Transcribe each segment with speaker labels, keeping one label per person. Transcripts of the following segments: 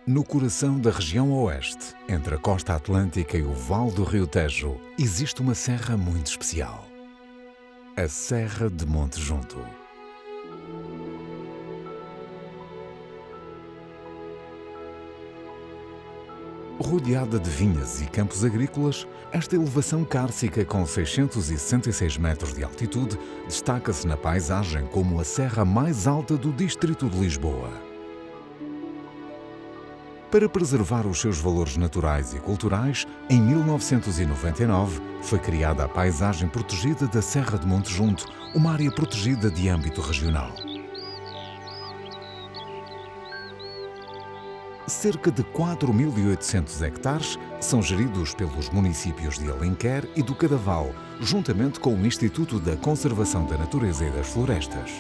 Speaker 1: No coração da região oeste, entre a costa atlântica e o vale do Rio Tejo, existe uma serra muito especial. A Serra de Monte Junto. Rodeada de vinhas e campos agrícolas, esta elevação cárcica com 666 metros de altitude destaca-se na paisagem como a serra mais alta do distrito de Lisboa. Para preservar os seus valores naturais e culturais, em 1999 foi criada a paisagem protegida da Serra de Monte Junto, uma área protegida de âmbito regional. Cerca de 4.800 hectares são geridos pelos municípios de Alenquer e do Cadaval, juntamente com o Instituto da Conservação da Natureza e das Florestas.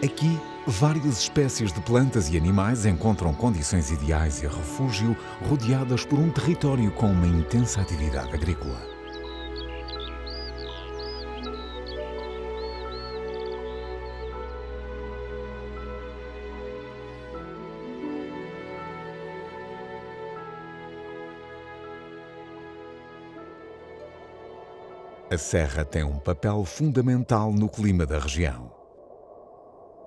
Speaker 1: Aqui, várias espécies de plantas e animais encontram condições ideais e refúgio, rodeadas por um território com uma intensa atividade agrícola. A serra tem um papel fundamental no clima da região.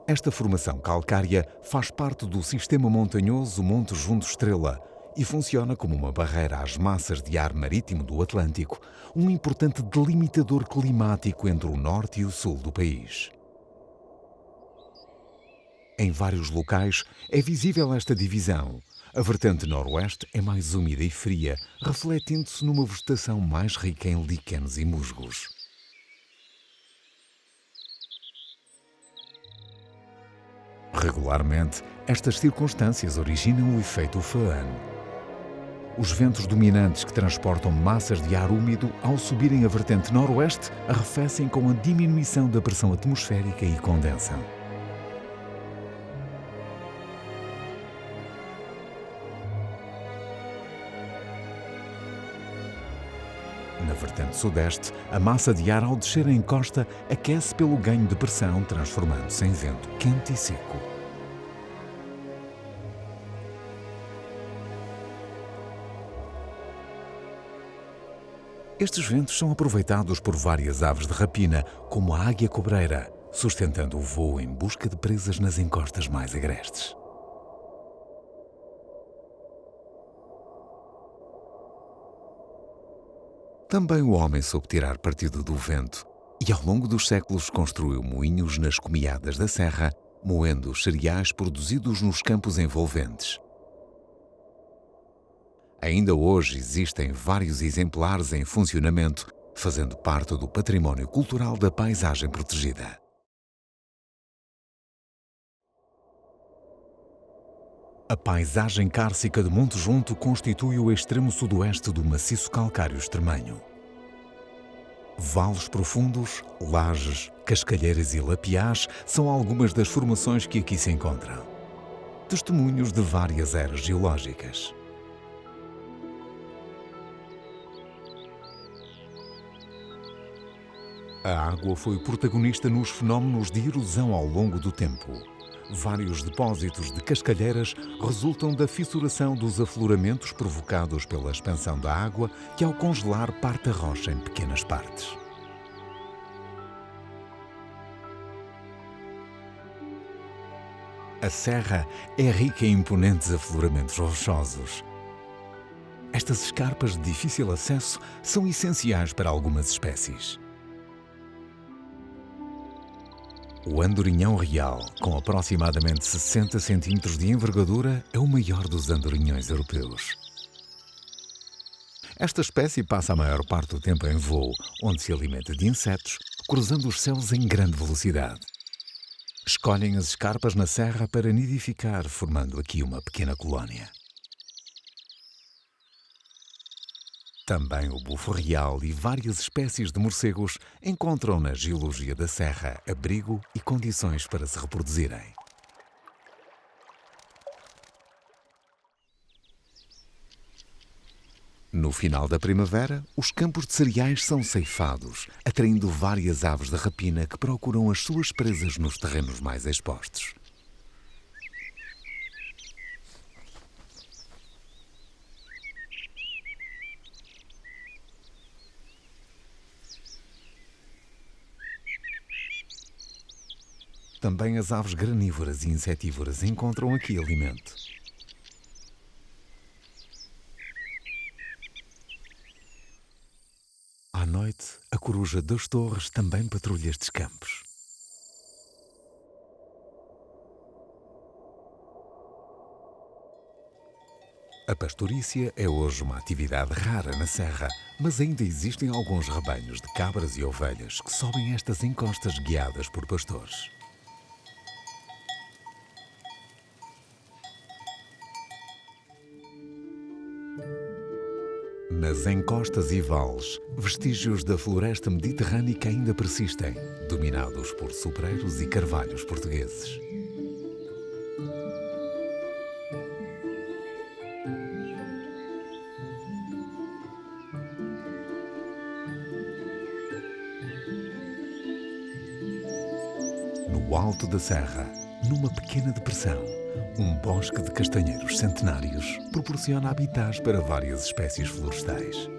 Speaker 1: Esta formação calcária faz parte do sistema montanhoso Monte Junto Estrela e funciona como uma barreira às massas de ar marítimo do Atlântico, um importante delimitador climático entre o norte e o sul do país. Em vários locais é visível esta divisão. A vertente noroeste é mais úmida e fria, refletindo-se numa vegetação mais rica em líquenes e musgos. Regularmente, estas circunstâncias originam o efeito Phelan. Os ventos dominantes que transportam massas de ar úmido, ao subirem a vertente noroeste, arrefecem com a diminuição da pressão atmosférica e condensam. Na vertente sudeste, a massa de ar ao descer a encosta aquece pelo ganho de pressão, transformando-se em vento quente e seco. Estes ventos são aproveitados por várias aves de rapina, como a águia cobreira, sustentando o voo em busca de presas nas encostas mais agrestes. Também o homem soube tirar partido do vento e, ao longo dos séculos, construiu moinhos nas comiadas da serra, moendo os cereais produzidos nos campos envolventes. Ainda hoje existem vários exemplares em funcionamento, fazendo parte do património cultural da paisagem protegida. A paisagem cárcica de Monte Junto constitui o extremo sudoeste do maciço calcário extremanho. Vales profundos, lajes, cascalheiras e lapiás são algumas das formações que aqui se encontram. Testemunhos de várias eras geológicas. A água foi protagonista nos fenómenos de erosão ao longo do tempo. Vários depósitos de cascalheiras resultam da fissuração dos afloramentos provocados pela expansão da água, que ao congelar parte a rocha em pequenas partes. A serra é rica em imponentes afloramentos rochosos. Estas escarpas de difícil acesso são essenciais para algumas espécies. O andorinhão real, com aproximadamente 60 cm de envergadura, é o maior dos andorinhões europeus. Esta espécie passa a maior parte do tempo em voo, onde se alimenta de insetos, cruzando os céus em grande velocidade. Escolhem as escarpas na serra para nidificar, formando aqui uma pequena colónia. Também o bufo real e várias espécies de morcegos encontram na geologia da serra abrigo e condições para se reproduzirem. No final da primavera, os campos de cereais são ceifados, atraindo várias aves de rapina que procuram as suas presas nos terrenos mais expostos. Também as aves granívoras e insetívoras encontram aqui alimento. À noite, a coruja das torres também patrulha estes campos. A pastorícia é hoje uma atividade rara na serra, mas ainda existem alguns rebanhos de cabras e ovelhas que sobem estas encostas guiadas por pastores. Nas encostas e vales, vestígios da floresta mediterrânica ainda persistem, dominados por sobreiros e carvalhos portugueses. No alto da serra, numa pequena depressão, um bosque de castanheiros centenários proporciona habitats para várias espécies florestais.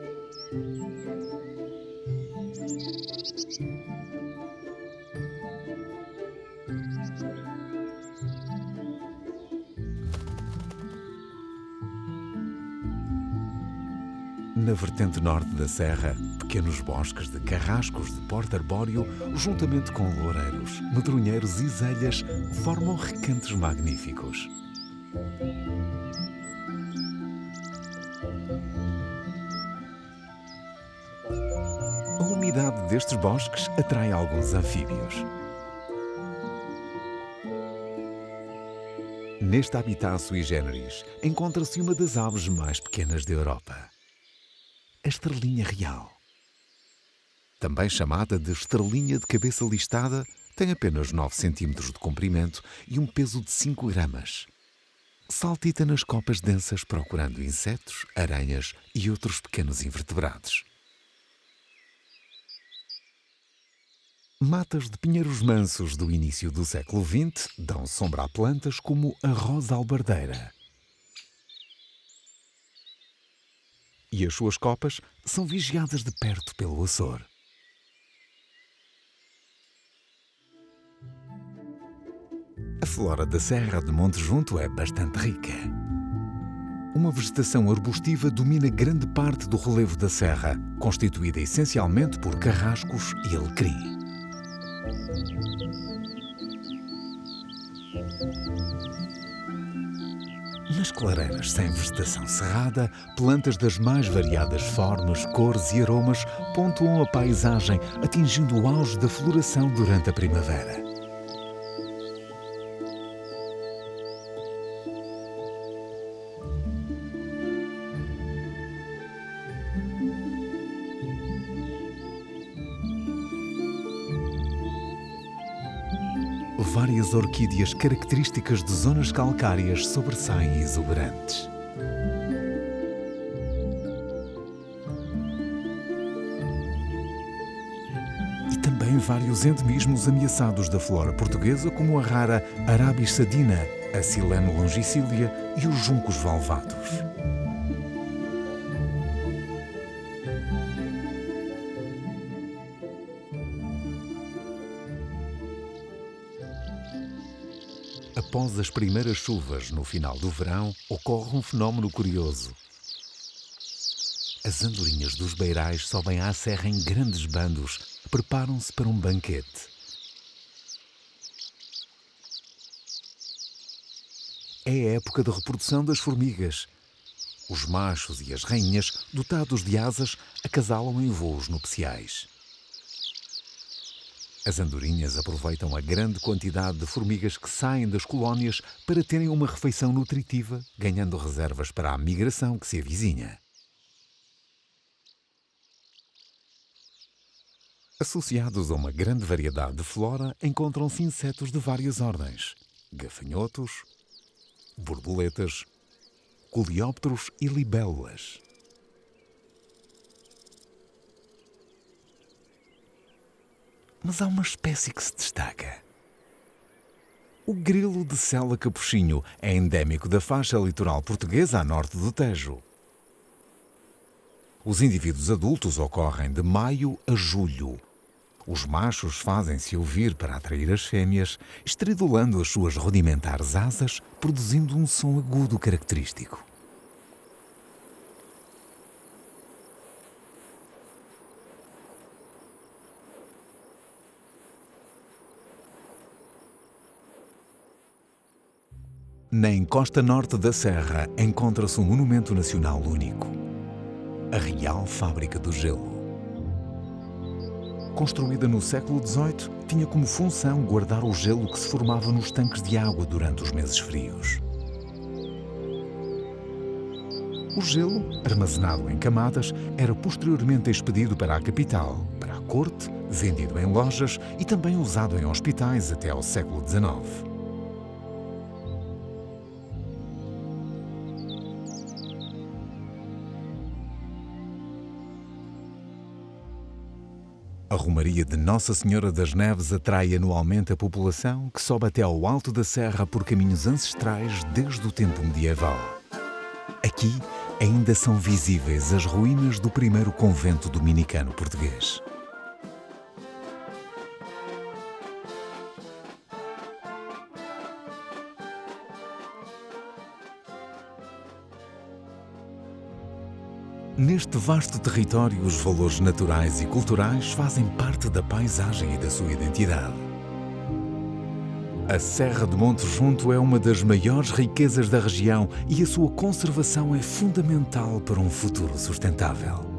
Speaker 1: Na vertente norte da serra, pequenos bosques de carrascos de porte arbóreo, juntamente com loureiros, medronheiros e zelhas, formam recantos magníficos. A umidade destes bosques atrai alguns anfíbios. Neste habitat sui generis, encontra-se uma das aves mais pequenas da Europa. A estrelinha real. Também chamada de estrelinha de cabeça listada, tem apenas 9 cm de comprimento e um peso de 5 gramas. Saltita nas copas densas procurando insetos, aranhas e outros pequenos invertebrados. Matas de pinheiros mansos do início do século XX dão sombra a plantas como a rosa albardeira. E as suas copas são vigiadas de perto pelo Açor. A flora da Serra de Monte Junto é bastante rica. Uma vegetação arbustiva domina grande parte do relevo da serra, constituída essencialmente por carrascos e alecrim. Nas clareiras sem vegetação cerrada, plantas das mais variadas formas, cores e aromas pontuam a paisagem, atingindo o auge da floração durante a primavera. Várias orquídeas características de zonas calcárias sobressaem exuberantes. E também vários endemismos ameaçados da flora portuguesa, como a rara Arabis sadina, a Silene longicília e os juncos valvados. Após as primeiras chuvas no final do verão, ocorre um fenómeno curioso. As andorinhas dos beirais sobem à serra em grandes bandos, preparam-se para um banquete. É a época de reprodução das formigas. Os machos e as rainhas, dotados de asas, acasalam em voos nupciais. As andorinhas aproveitam a grande quantidade de formigas que saem das colónias para terem uma refeição nutritiva, ganhando reservas para a migração que se avizinha. Associados a uma grande variedade de flora, encontram-se insetos de várias ordens: gafanhotos, borboletas, coleópteros e libélulas. Mas há uma espécie que se destaca. O grilo de sela capuchinho é endémico da faixa litoral portuguesa a norte do Tejo. Os indivíduos adultos ocorrem de maio a julho. Os machos fazem-se ouvir para atrair as fêmeas, estridulando as suas rudimentares asas, produzindo um som agudo característico. Na encosta norte da serra encontra-se um monumento nacional único, a Real Fábrica do Gelo. Construída no século XVIII, tinha como função guardar o gelo que se formava nos tanques de água durante os meses frios. O gelo, armazenado em camadas, era posteriormente expedido para a capital, para a corte, vendido em lojas e também usado em hospitais até ao século XIX. A Romaria de Nossa Senhora das Neves atrai anualmente a população que sobe até ao alto da serra por caminhos ancestrais desde o tempo medieval. Aqui ainda são visíveis as ruínas do primeiro convento dominicano português. Neste vasto território, os valores naturais e culturais fazem parte da paisagem e da sua identidade. A Serra de Monte Junto é uma das maiores riquezas da região e a sua conservação é fundamental para um futuro sustentável.